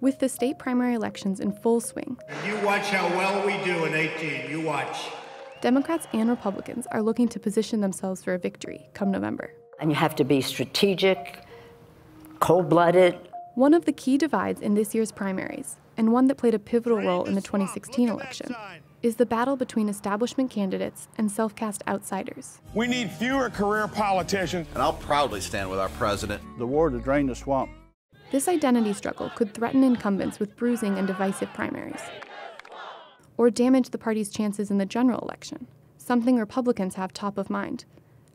With the state primary elections in full swing, You watch how well we do in 18. You watch. Democrats and Republicans are looking to position themselves for a victory come November. And you have to be strategic, cold-blooded. One of the key divides in this year's primaries, and one that played a pivotal role in the 2016 election, is the battle between establishment candidates and self-cast outsiders. We need fewer career politicians. And I'll proudly stand with our president. The war to drain the swamp. This identity struggle could threaten incumbents with bruising and divisive primaries, or damage the party's chances in the general election, something Republicans have top of mind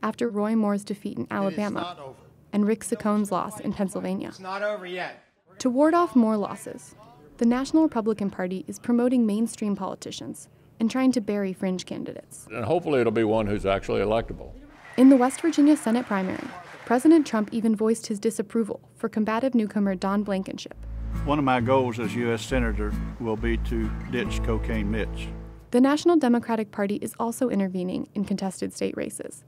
after Roy Moore's defeat in Alabama and Rick Saccone's loss in Pennsylvania. It's not over yet. To ward off more losses, the National Republican Party is promoting mainstream politicians and trying to bury fringe candidates. And hopefully it'll be one who's actually electable. In the West Virginia Senate primary, President Trump even voiced his disapproval for combative newcomer Don Blankenship. One of my goals as U.S. Senator will be to ditch Cocaine Mitch. The National Democratic Party is also intervening in contested state races.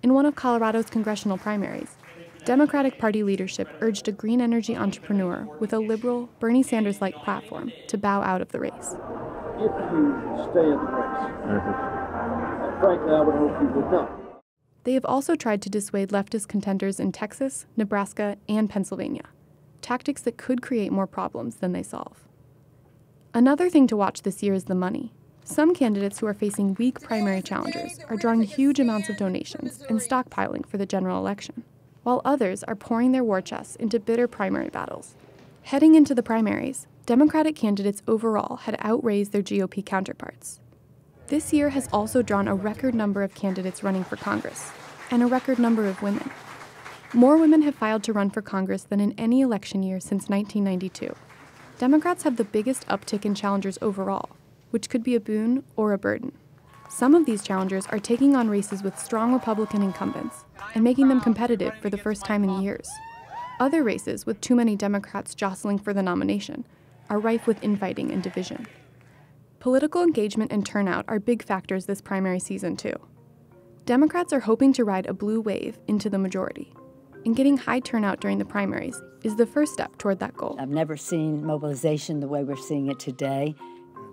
In one of Colorado's congressional primaries, Democratic Party leadership urged a green energy entrepreneur with a liberal, Bernie Sanders-like platform to bow out of the race. If you stay in the race, and frankly, I would hope you would not. They have also tried to dissuade leftist contenders in Texas, Nebraska, and Pennsylvania, tactics that could create more problems than they solve. Another thing to watch this year is the money. Some candidates who are facing weak primary challengers are drawing huge amounts of donations and stockpiling for the general election, while others are pouring their war chests into bitter primary battles. Heading into the primaries, Democratic candidates overall had outraised their GOP counterparts. This year has also drawn a record number of candidates running for Congress, and a record number of women. More women have filed to run for Congress than in any election year since 1992. Democrats have the biggest uptick in challengers overall, which could be a boon or a burden. Some of these challengers are taking on races with strong Republican incumbents and making them competitive for the first time in years. Other races with too many Democrats jostling for the nomination are rife with infighting and division. Political engagement and turnout are big factors this primary season, too. Democrats are hoping to ride a blue wave into the majority, and getting high turnout during the primaries is the first step toward that goal. I've never seen mobilization the way we're seeing it today.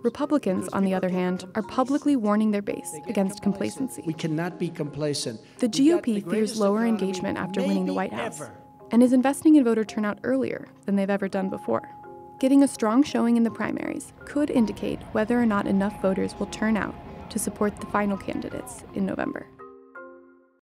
Republicans, on the other hand, are publicly warning their base against complacency. We cannot be complacent. The GOP fears lower engagement after winning the White House, and is investing in voter turnout earlier than they've ever done before. Getting a strong showing in the primaries could indicate whether or not enough voters will turn out to support the final candidates in November.